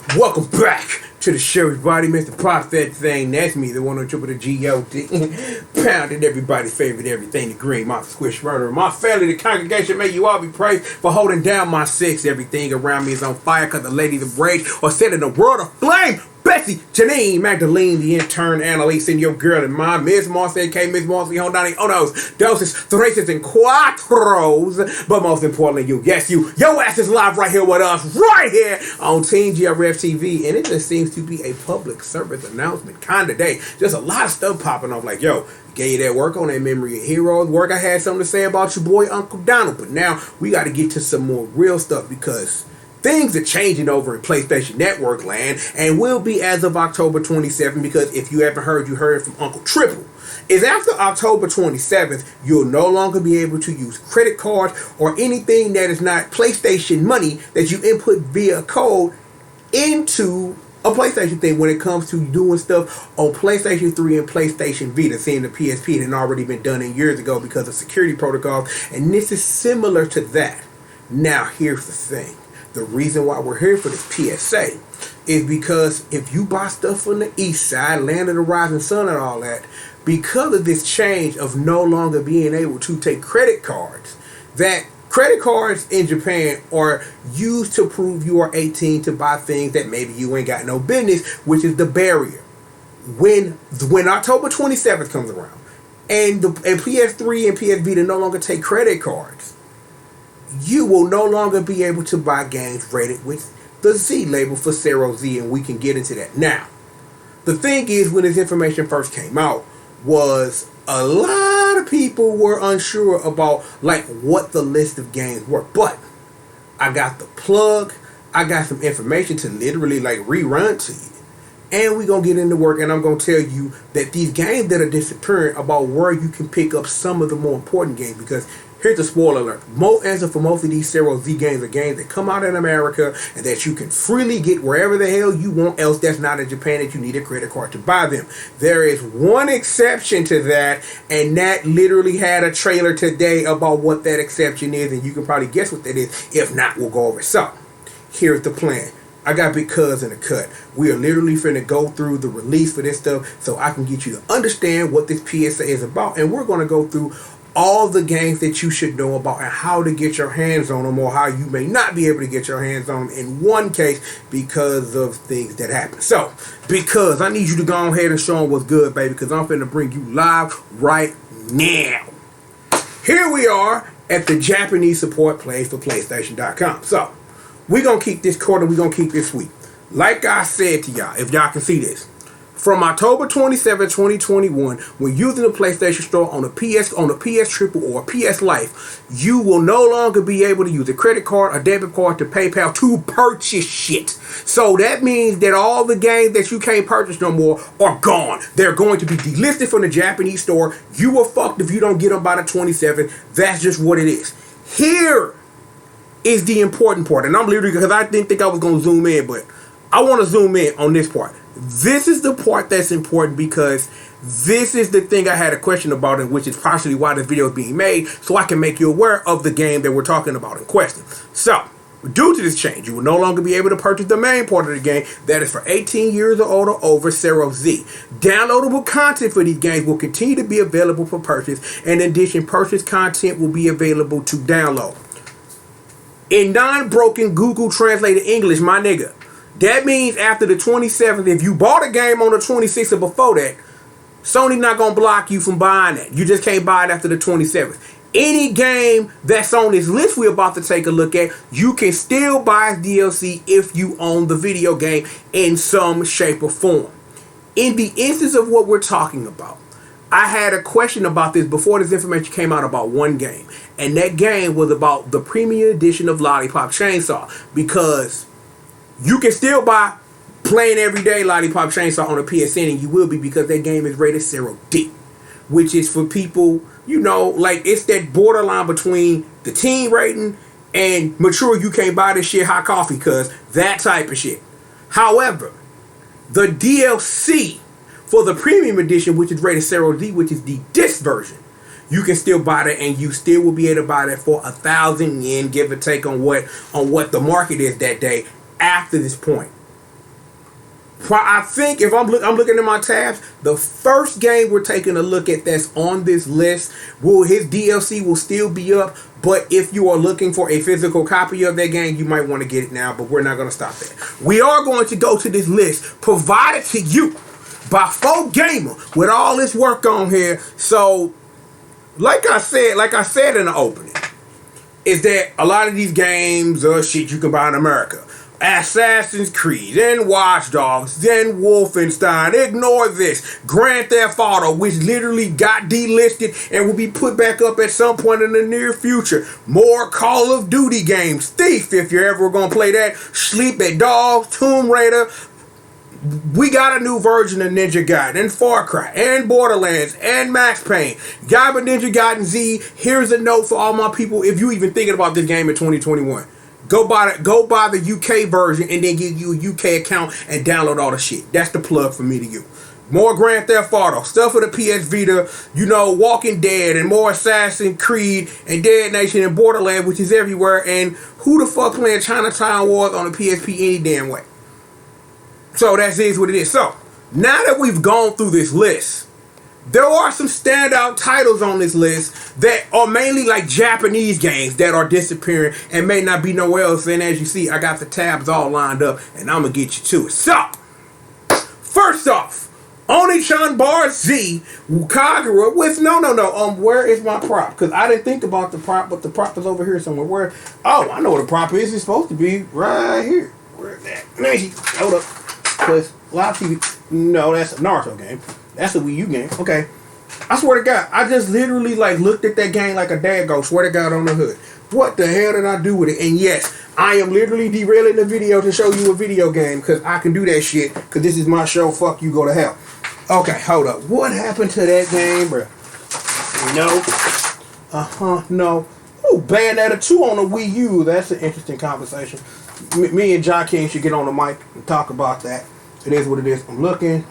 Welcome back to the show, everybody. Mr. Prophet thing, that's me, the one on triple the G.O.D. Pounding everybody's favorite everything, the green, my squish murderer. My family, the congregation, may you all be praised for holding down my six. Everything around me is on fire because the ladies of rage are set in a world of flame. Betsy, Janine, Magdalene, the intern, Annalise, and your girl and mine, Miss Marcy, a.k.a. Miss Marcy, Hondani, Onos, Doses, Thraces, and Quattros. But most importantly, you, yes, you, your ass is live right here with us, right here on Team GRF TV. And it just seems to be a public service announcement kind of day. Just a lot of stuff popping off like, yo, gave you that work on that Memory of Heroes work. I had something to say about your boy, Uncle Donald. But now we got to get to some more real stuff because things are changing over in PlayStation Network land and will be as of October 27th, because if you haven't heard, you heard it from Uncle Triple. Is after October 27th, you'll no longer be able to use credit cards or anything that is not PlayStation money that you input via code into a PlayStation thing when it comes to doing stuff on PlayStation 3 and PlayStation Vita, seeing the PSP had already been done in years ago because of security protocols, and this is similar to that. Now, here's the thing. The reason why we're here for this PSA is because if you buy stuff from the east side, land of the rising sun and all that, because of this change of no longer being able to take credit cards, that credit cards in Japan are used to prove you are 18 to buy things that maybe you ain't got no business, which is the barrier. When October 27th comes around and PS3 and PS Vita no longer take credit cards, you will no longer be able to buy games rated with the Z label for CERO Z, and we can get into that. Now, the thing is, when this information first came out, was a lot of people were unsure about like what the list of games were. But I got the plug, I got some information to literally like rerun to you. And we're going to get into work, and I'm going to tell you that these games that are disappearing, about where you can pick up some of the more important games, because here's the spoiler alert. Most of these CERO Z games are games that come out in America and that you can freely get wherever the hell you want else that's not in Japan, that you need a credit card to buy them. There is one exception to that, and that literally had a trailer today about what that exception is, and you can probably guess what that is. If not, we'll go over it. So, here's the plan. I got Big Cuz in the cut. We are literally finna go through the release for this stuff so I can get you to understand what this PSA is about, and we're going to go through all the games that you should know about and how to get your hands on them, or how you may not be able to get your hands on them in one case because of things that happen. So, because I need you to go ahead and show them what's good, baby, because I'm finna bring you live right now. Here we are at the Japanese support page for PlayStation.com. So, we're going to keep this quarter, we're going to keep this sweet. Like I said to y'all, if y'all can see this, from October 27, 2021, when using the PlayStation Store on the PS Triple or PS Life, you will no longer be able to use a credit card or debit card to PayPal to purchase shit. So that means that all the games that you can't purchase no more are gone. They're going to be delisted from the Japanese store. You are fucked if you don't get them by the 27th. That's just what it is. Here is the important part, and I'm literally, because I didn't think I was going to zoom in, but I want to zoom in on this part. This is the part that's important, because this is the thing I had a question about, and which is partially why this video is being made, so I can make you aware of the game that we're talking about in question. So, due to this change, you will no longer be able to purchase the main part of the game that is for 18 years or older over CERO Z. Downloadable content for these games will continue to be available for purchase, and in addition, purchase content will be available to download. In non-broken Google translated English, my nigga, that means after the 27th, if you bought a game on the 26th or before that, Sony not going to block you from buying it. You just can't buy it after the 27th. Any game that's on this list we're about to take a look at, you can still buy DLC if you own the video game in some shape or form. In the instance of what we're talking about, I had a question about this before this information came out about one game. And that game was about the premium edition of Lollipop Chainsaw. Because you can still buy playing everyday Lollipop Chainsaw on a PSN, and you will be, because that game is rated CERO D. Which is for people, you know, like it's that borderline between the teen rating and mature, you can't buy this shit hot coffee, cuz that type of shit. However, the DLC for the premium edition, which is rated CERO D, which is the disc version, you can still buy that, and you still will be able to buy that for 1,000 yen, give or take on what the market is that day after this point. I think if I'm looking at my tabs, the first game we're taking a look at that's on this list, his DLC will still be up. But if you are looking for a physical copy of that game, you might want to get it now. But we're not going to stop there. We are going to go to this list provided to you by 4Gamer with all this work on here. So, like I said in the opening, is that a lot of these games are shit you can buy in America. Assassin's Creed, then Watch Dogs, then Wolfenstein. Ignore this. Grand Theft Auto, which literally got delisted and will be put back up at some point in the near future. More Call of Duty games. Thief, if you're ever going to play that. Sleep at Dogs, Tomb Raider. We got a new version of Ninja Gaiden and Far Cry and Borderlands and Max Payne. Gaiba Ninja Gaiden Z. Here's a note for all my people. If you even thinking about this game in 2021. Go buy the UK version and then get you a UK account and download all the shit. That's the plug for me to you. More Grand Theft Auto, stuff for the PS Vita, Walking Dead and more Assassin's Creed and Dead Nation and Borderlands, which is everywhere. And who the fuck playing Chinatown Wars on the PSP any damn way? So that is what it is. So, now that we've gone through this list, there are some standout titles on this list that are mainly like Japanese games that are disappearing and may not be nowhere else. And as you see, I got the tabs all lined up and I'm going to get you to it. So, first off, Oni-chan Bar Z Kagura with where is my prop? Because I didn't think about the prop, but the prop is over here somewhere. I know what the prop is. It's supposed to be right here. Where's that? Let me see. Hold up. Because Live TV, no, that's a Naruto game. That's a Wii U game. Okay. I swear to God, I just literally looked at that game like a dad go, swear to God on the hood. What the hell did I do with it? And yes, I am literally derailing the video to show you a video game because I can do that shit because this is my show. Fuck you, go to hell. Okay, hold up. What happened to that game, bro? No. No. Ooh, Bayonetta 2 on the Wii U. That's an interesting conversation. Me and John King should get on the mic and talk about that. It is what it is. I'm looking.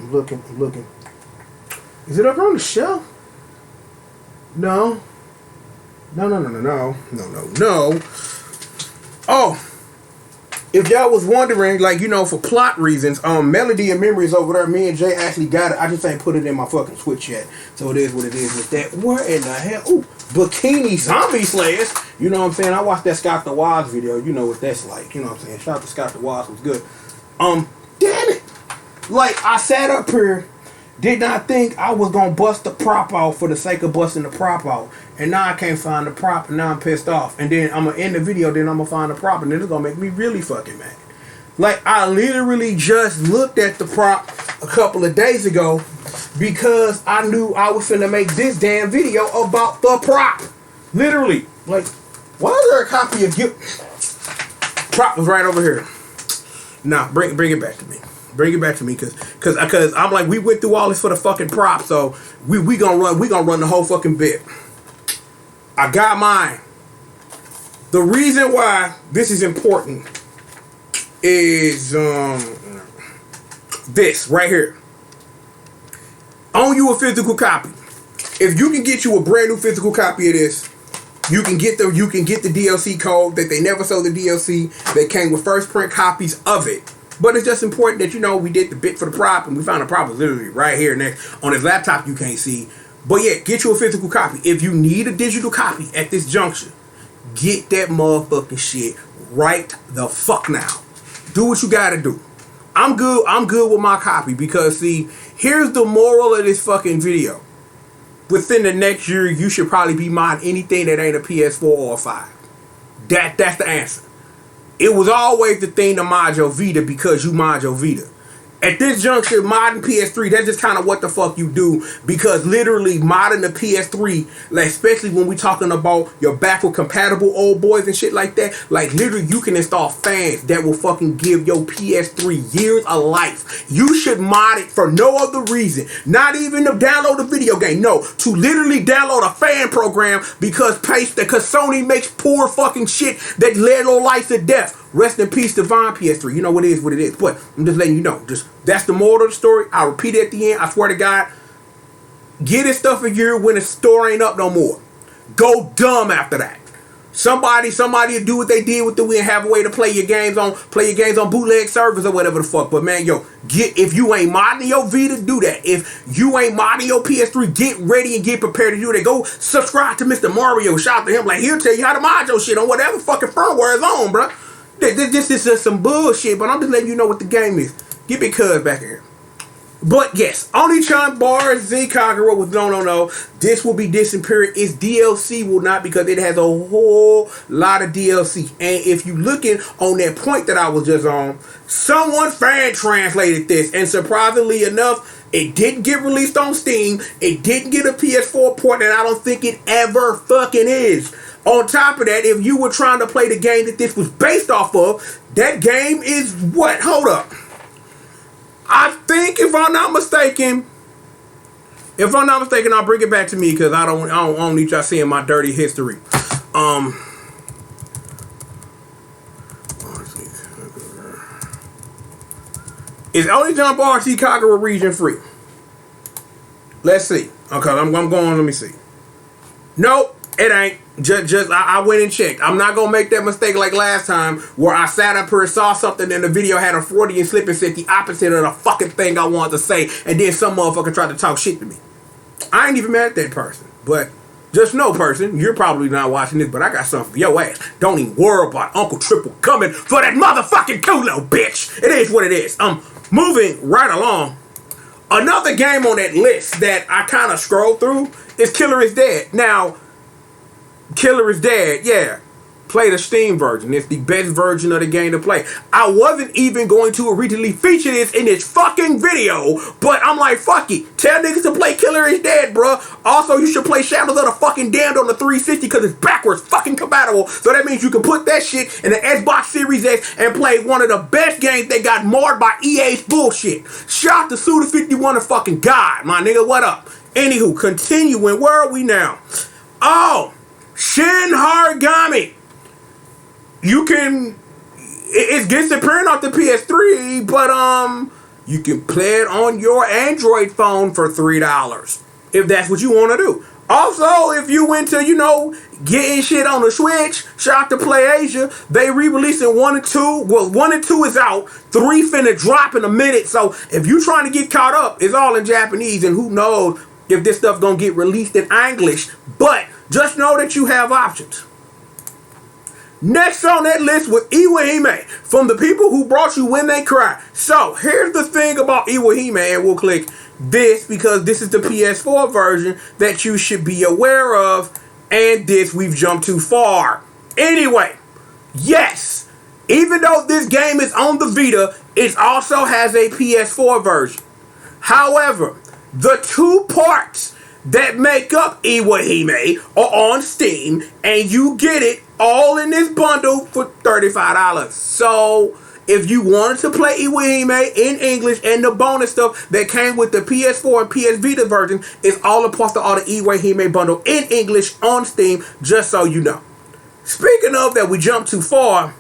Is it up on the shelf? No. No. Oh. If y'all was wondering, for plot reasons, Melody and Memories over there, me and Jay actually got it. I just ain't put it in my fucking Switch yet. So it is what it is with that. Where in the hell? Ooh, Bikini Zombie Slayers. You know what I'm saying? I watched that Scott the Waz video. You know what that's like. You know what I'm saying? Shout out to Scott the Waz. Was good. Damn it. I sat up here, did not think I was going to bust the prop out for the sake of busting the prop out. And now I can't find the prop, and now I'm pissed off. And then I'm going to end the video, then I'm going to find the prop, and then it's going to make me really fucking mad. I literally just looked at the prop a couple of days ago because I knew I was finna make this damn video about the prop. Literally. Why is there a copy of you? Prop was right over here. Nah, bring it back to me. Bring it back to me, cause I'm we went through all this for the fucking prop, so we gonna run the whole fucking bit. I got mine. The reason why this is important is this right here. Own you a physical copy. If you can get you a brand new physical copy of this, you can get the DLC code that they never sold the DLC. They came with first print copies of it. But it's just important that we did the bit for the prop and we found the prop was literally right here next on his laptop. You can't see. But yeah, get you a physical copy. If you need a digital copy at this juncture, get that motherfucking shit right the fuck now. Do what you gotta do. I'm good with my copy because see, here's the moral of this fucking video. Within the next year, you should probably be buying anything that ain't a PS4 or a 5. That's the answer. It was always the thing to mod your Vita because you mod your Vita. At this juncture, modding PS3, that's just kind of what the fuck you do. Because literally modding the PS3, especially when we talking about your backward compatible old boys and shit like that, literally you can install fans that will fucking give your PS3 years of life. You should mod it for no other reason. Not even to download a video game. No, to literally download a fan program because Sony makes poor fucking shit that led your life to death. Rest in peace, Divine PS3. You know what it is, what it is. But I'm just letting you know. That's the moral of the story. I'll repeat it at the end. I swear to God. Get this stuff a year when the store ain't up no more. Go dumb after that. Somebody will do what they did with the Wii and have a way to play your games on bootleg servers or whatever the fuck. But man, yo, if you ain't modding your Vita, do that. If you ain't modding your PS3, get ready and get prepared to do that. Go subscribe to Mr. Mario. Shout out to him. Like, he'll tell you how to mod your shit on whatever fucking firmware is on, bro. This is just some bullshit, but I'm just letting you know what the game is. Get me cuz back here. But yes, Oni-chan bars Z Kagura with no. This will be disappearing. Its DLC will not, because it has a whole lot of DLC. And if you looking on that point that I was just on, someone fan translated this, and surprisingly enough, it didn't get released on Steam. It didn't get a PS4 port, and I don't think it ever fucking is. On top of that, if you were trying to play the game that this was based off of, that game is what? Hold up. I think, if I'm not mistaken, I'll bring it back to me, because I don't need y'all seeing my dirty history. Is Oni-chan bar Z Kagura region free? Let's see. Okay, I'm going. Let me see. Nope, it ain't. Just I went and checked. I'm not gonna make that mistake like last time, where I sat up here and saw something and the video had a 40 and slip and said the opposite of the fucking thing I wanted to say, and then some motherfucker tried to talk shit to me. I ain't even mad at that person, but just know, person, you're probably not watching this, but I got something for your ass. Don't even worry about Uncle Triple coming for that motherfucking culo, bitch. It is what it is. Moving right along. Another game on that list that I kind of scrolled through is Killer is Dead. Now, Killer is Dead, yeah. Play the Steam version. It's the best version of the game to play. I wasn't even going to originally feature this in this fucking video, but I'm like, fuck it. Tell niggas to play Killer is Dead, bruh. Also, you should play Shadows of the fucking Damned on the 360, because it's backwards fucking compatible. So that means you can put that shit in the Xbox Series X and play one of the best games that got marred by EA's bullshit. Shout out to Suda51 and fucking God, my nigga. What up? Anywho, continuing. Where are we now? Oh, Shin Harigami. You can, it gets disappearing off the PS3, but you can play it on your Android phone for $3 if that's what you want to do. Also, if you went to, getting shit on the Switch, shout out to PlayAsia, they re-releasing 1 and 2. Well, 1 and 2 is out. 3 finna drop in a minute. So if you trying to get caught up, it's all in Japanese, and who knows if this stuff gonna get released in English. But just know that you have options. Next on that list was Iwahime, from the people who brought you When They Cry. So, here's the thing about Iwahime, and we'll click this because this is the PS4 version that you should be aware of, and this we've jumped too far. Anyway, yes, even though this game is on the Vita, it also has a PS4 version. However, the 2 parts that make up Iwahime are on Steam, and you get it all in this bundle for $35. So if you wanted to play Iwahime in English and the bonus stuff that came with the PS4 and PS Vita version, it's all a part of all the Iwahime bundle in English on Steam, just so you know. Speaking of that, we jumped too far.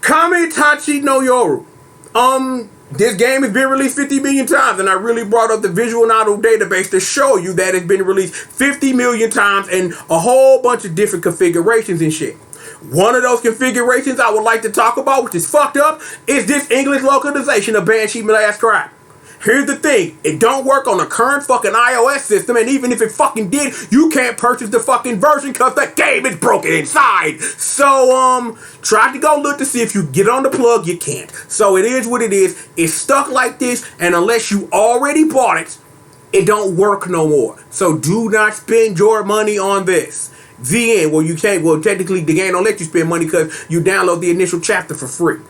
Kamitachi no Yoru. This game has been released 50 million times, and I really brought up the Visual Novel database to show you that it's been released 50 million times in a whole bunch of different configurations and shit. One of those configurations I would like to talk about, which is fucked up, is this English localization of Banshee Last Cry. Here's the thing, it don't work on the current fucking iOS system, and even if it fucking did, you can't purchase the fucking version because the game is broken inside. So, try to go look to see if you get on the plug, you can't. So it is what it is. It's stuck like this, and unless you already bought it, it don't work no more. So do not spend your money on this. The end. Well, you can't. Well, technically, the game don't let you spend money because you download the initial chapter for free.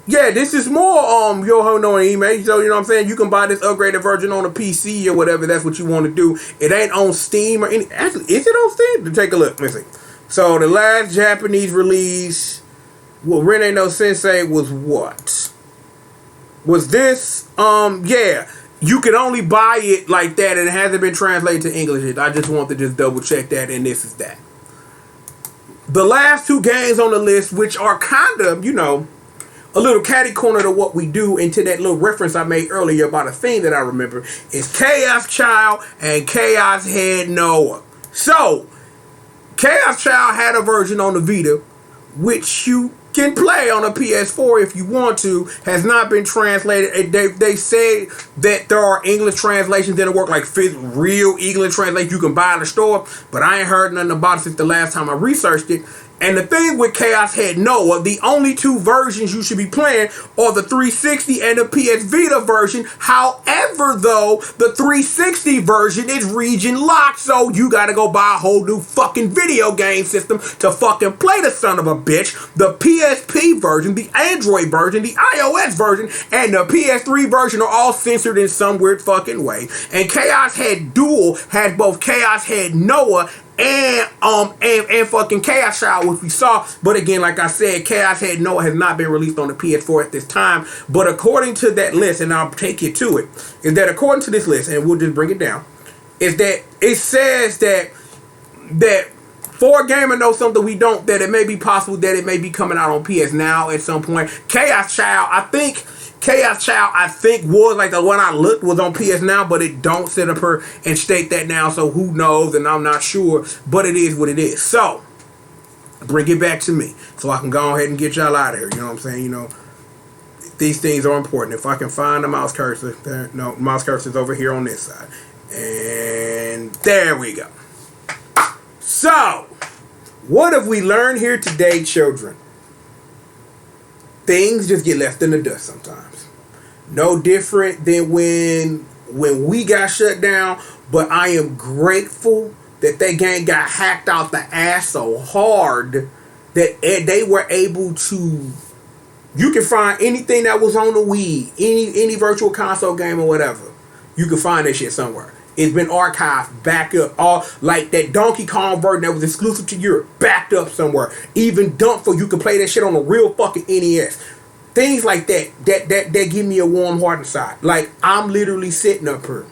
Yeah, this is more Yoho no Anime. So, you know what I'm saying? You can buy this upgraded version on a PC or whatever. That's what you want to do. It ain't on Steam or any. Actually, is it on Steam? Take a look. Let me see. So, the last Japanese release, well, Rene no Sensei was what? Was this? Yeah. You can only buy it like that, and it hasn't been translated to English. I just want to just double check that, and this is that. The last 2 games on the list, which are kind of, a little catty corner to what we do, into that little reference I made earlier about a thing that I remember, is Chaos Child and Chaos Head Noah. So, Chaos Child had a version on the Vita, which you can play on a PS4 if you want to. Has not been translated. They say that there are English translations that work, like real English translations you can buy in the store, but I ain't heard nothing about it since the last time I researched it. And the thing with Chaos Head Noah, the only two versions you should be playing are the 360 and the PS Vita version. However, though, the 360 version is region locked, so you gotta go buy a whole new fucking video game system to fucking play the son of a bitch. The PSP version, the Android version, the iOS version, and the PS3 version are all censored in some weird fucking way. And Chaos Head Duel has both Chaos Head Noah and fucking Chaos Child, which we saw. But again, like I said, Chaos Head Noah has not been released on the PS4 at this time. But according to that list, and I'll take you to it, is that according to this list, and we'll just bring it down, is that it says that for a gamer knows something we don't, that it may be possible that it may be coming out on PS Now at some point. Chaos Child, I think was like the one I looked was on PS Now, but it don't sit up here and state that now, so who knows, and I'm not sure, but it is what it is. So, bring it back to me, so I can go ahead and get y'all out of here, you know what I'm saying? You know, these things are important. If I can find the mouse cursor, mouse cursor's over here on this side, and there we go. So, what have we learned here today, children? Things just get left in the dust sometimes. No different than when we got shut down, but I am grateful that that game got hacked out the ass so hard that they were able to. You can find anything that was on the Wii, any virtual console game or whatever. You can find that shit somewhere. It's been archived, back up, all like that Donkey Kong version that was exclusive to Europe, backed up somewhere. Even dumped for you can play that shit on a real fucking NES. Things like that give me a warm heart inside. Like, I'm literally sitting up here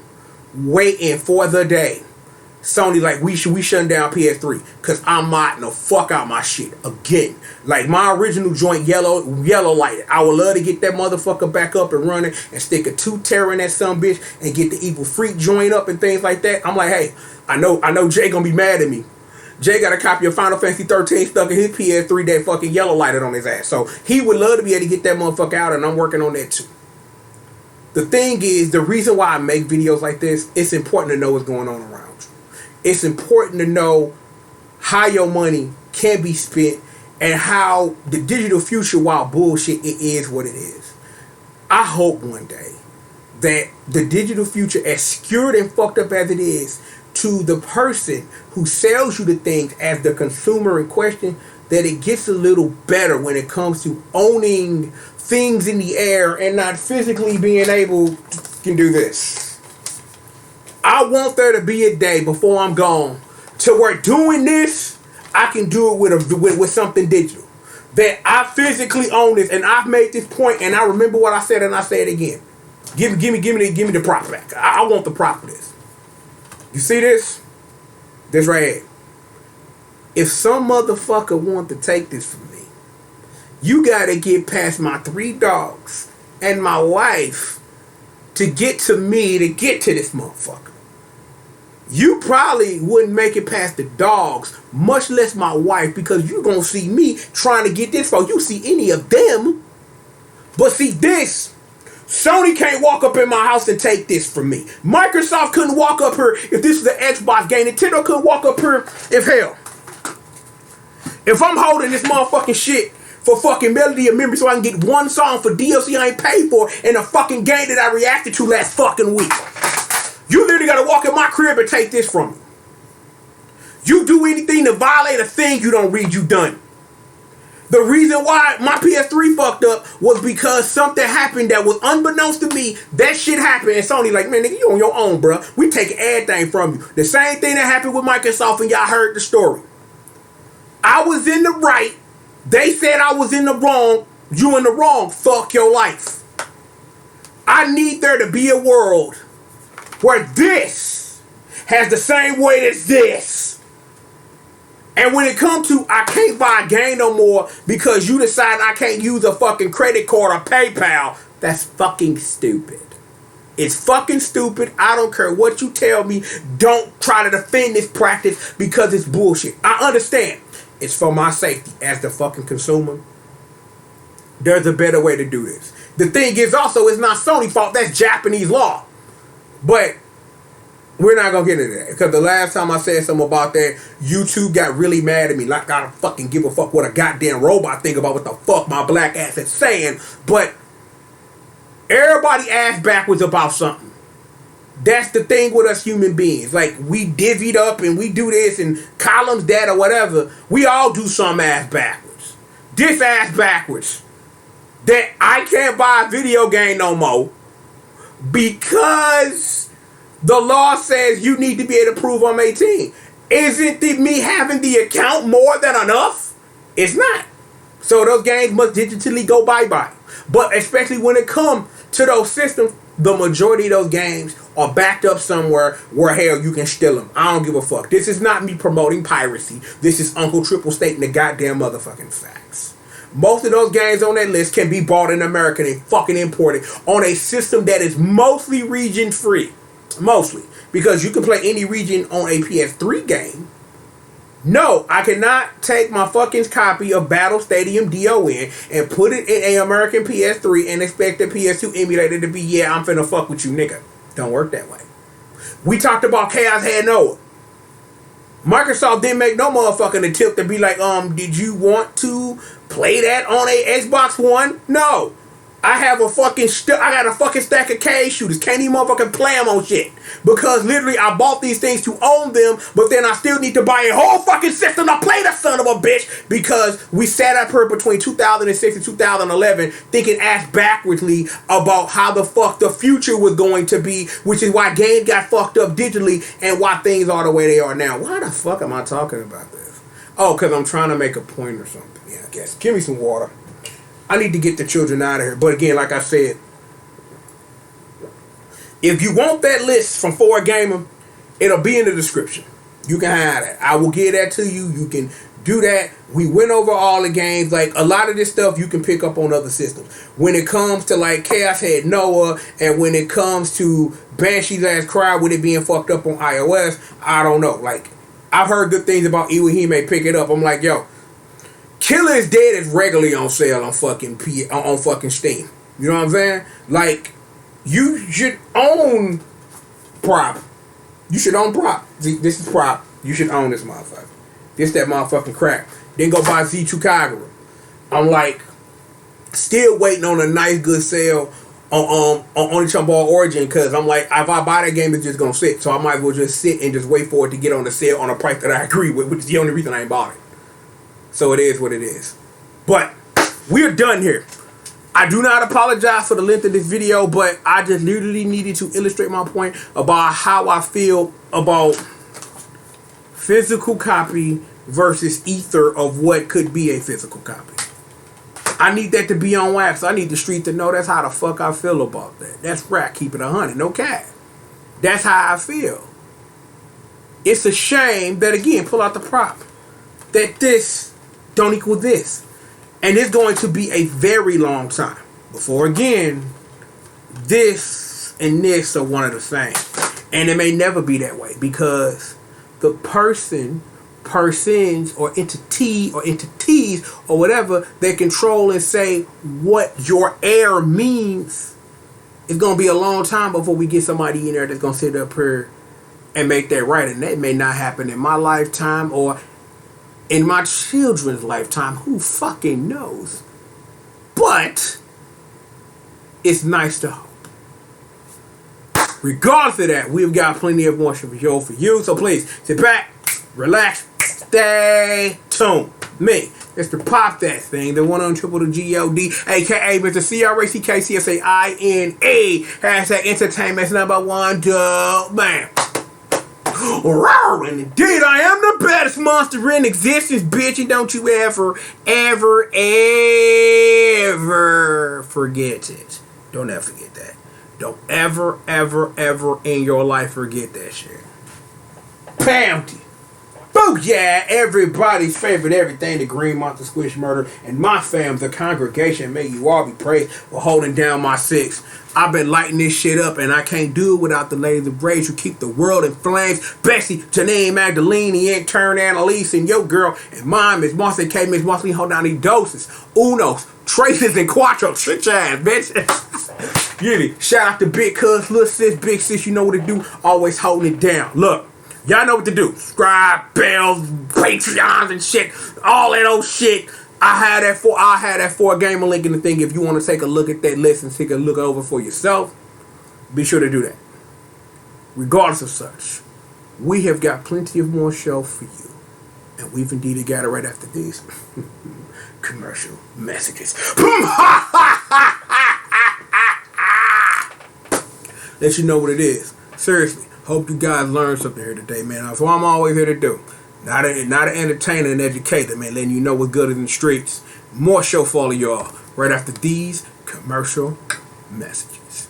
waiting for the day Sony like we shutting down PS3 because I'm modding the fuck out my shit again. Like my original joint yellow lighted. I would love to get that motherfucker back up and running and stick a 2 tera in that son bitch and get the Evil Freak joint up and things like that. I'm like, hey, I know Jay gonna be mad at me. Jay got a copy of Final Fantasy 13 stuck in his PS3 that fucking yellow lighted on his ass. So he would love to be able to get that motherfucker out, and I'm working on that too. The thing is, the reason why I make videos like this, it's important to know what's going on around you. It's important to know how your money can be spent and how the digital future, while bullshit, it is what it is. I hope one day that the digital future, as skewed and fucked up as it is, to the person who sells you the things as the consumer in question, that it gets a little better when it comes to owning things in the air and not physically being able to do this. I want there to be a day before I'm gone to where doing this, I can do it with something digital. That I physically own this, and I've made this point, and I remember what I said, and I say it again. Give me the prop back. I want the prop for this. You see this? This right here. If some motherfucker want to take this from me, you gotta get past my 3 dogs and my wife to get to me to get to this motherfucker. You probably wouldn't make it past the dogs, much less my wife, because you gonna see me trying to get this for you. See any of them. But see this, Sony can't walk up in my house and take this from me. Microsoft couldn't walk up here if this was an Xbox game. Nintendo couldn't walk up here if hell. If I'm holding this motherfucking shit for fucking Melody of Memory so I can get one song for DLC I ain't paid for in a fucking game that I reacted to last fucking week. You literally gotta walk in my crib and take this from me. You do anything to violate a thing you don't read, you done. The reason why my PS3 fucked up was because something happened that was unbeknownst to me. That shit happened, and Sony like, man, nigga, you on your own, bro. We taking everything from you. The same thing that happened with Microsoft, and y'all heard the story. I was in the right. They said I was in the wrong. You in the wrong. Fuck your life. I need there to be a world where this has the same weight as this. And when it comes to I can't buy a game no more because you decide I can't use a fucking credit card or PayPal, that's fucking stupid. It's fucking stupid. I don't care what you tell me. Don't try to defend this practice because it's bullshit. I understand. It's for my safety as the fucking consumer. There's a better way to do this. The thing is also, it's not Sony's fault. That's Japanese law. But we're not going to get into that. Because the last time I said something about that, YouTube got really mad at me. Like I don't fucking give a fuck what a goddamn robot think about what the fuck my black ass is saying. But everybody ass backwards about something. That's the thing with us human beings. Like, we divvied up and we do this and columns that or whatever. We all do some ass backwards. This ass backwards. That I can't buy a video game no more because the law says you need to be able to prove I'm 18. Isn't me having the account more than enough? It's not. So those games must digitally go bye-bye. But especially when it comes to those systems, the majority of those games are backed up somewhere where, hell, you can steal them. I don't give a fuck. This is not me promoting piracy. This is Uncle Triple stating the goddamn motherfucking facts. Most of those games on that list can be bought in America and fucking imported on a system that is mostly region free. Mostly. Because you can play any region on a PS3 game. No, I cannot take my fucking copy of Battle Stadium DON and put it in an American PS3 and expect the PS2 emulator to be, yeah, I'm finna fuck with you, nigga. Don't work that way. We talked about Chaos Head Noah. Microsoft didn't make no motherfucking attempt to be like, did you want to play that on a Xbox One? No. I have a fucking I got a fucking stack of cage shooters. Can't even motherfucking play them on shit. Because literally I bought these things to own them, but then I still need to buy a whole fucking system to play the son of a bitch because we sat up here between 2006 and 2011 thinking ass backwardsly about how the fuck the future was going to be, which is why games got fucked up digitally and why things are the way they are now. Why the fuck am I talking about this? Oh, because I'm trying to make a point or something. Yeah, I guess. Give me some water. I need to get the children out of here. But again, like I said, if you want that list from 4Gamer, it'll be in the description. You can have that. I will give that to you. You can do that. We went over all the games. Like, a lot of this stuff you can pick up on other systems. When it comes to, like, Chaos Head Noah, and when it comes to Banshee's Last Cry with it being fucked up on iOS, I don't know. Like, I've heard good things about Iwahime. Pick it up. I'm like, yo, Killer is Dead is regularly on sale on fucking on fucking Steam. You know what I'm saying? Like, you should own prop. You should own prop. This is prop. You should own this motherfucker. This that motherfucking crack. Then go buy Z2 Kagura. I'm like, still waiting on a nice good sale on Only Ball Origin, because I'm like, if I buy that game, it's just gonna sit. So I might as well just sit and just wait for it to get on the sale on a price that I agree with, which is the only reason I ain't bought it. So it is what it is. But we're done here. I do not apologize for the length of this video, but I just literally needed to illustrate my point about how I feel about physical copy versus ether of what could be a physical copy. I need that to be on wax. I need the street to know that's how the fuck I feel about that. That's right. Keep it 100. No cap. That's how I feel. It's a shame that, again, pull out the prop, that this don't equal this. And it's going to be a very long time before, again, this and this are one of the same. And it may never be that way because the persons, or entity, or entities, or whatever, they control and say what your heir means. It's going to be a long time before we get somebody in there that's going to sit up here and make that right. And that may not happen in my lifetime or in my children's lifetime. Who fucking knows? But it's nice to hope. Regardless of that, we've got plenty of more show for you. So please sit back, relax, stay tuned. Me, Mr. Pop That Thing, the one on triple the G.O.D, aka Mr. CRACKCSAINA, hashtag entertainment's #1 dub man. And indeed, I am the baddest monster in existence, bitch. And don't you ever forget it. Don't ever forget that. Don't ever in your life forget that shit. Bounty. Booyah! Everybody's favorite everything, the Green Monster Squish Murder, and my fam, the congregation. May you all be praised for holding down my six. I've been lighting this shit up, and I can't do it without the ladies of rage who keep the world in flames. Bessie, Janine, Magdalene, the intern, Annalise, and your girl, and mine, Miss Marcy K. Miss Marcy, hold down these doses. Unos, traces, and quattros. Shit your ass, bitch. Really, shout out to Big Cuz, Little Sis, Big Sis, you know what to do. Always holding it down. Look. Y'all know what to do. Subscribe, bells, Patreons and shit. All that old shit. I had that for a gamer link in the thing. If you want to take a look at that list and take a look over for yourself, be sure to do that. Regardless of such, we have got plenty of more show for you. And we've indeed got it right after these commercial messages. Let you know what it is. Seriously. Hope you guys learned something here today, man. That's what I'm always here to do. Not an entertainer and educator, man. Letting you know what's good in the streets. More show for all of y'all right after these commercial messages.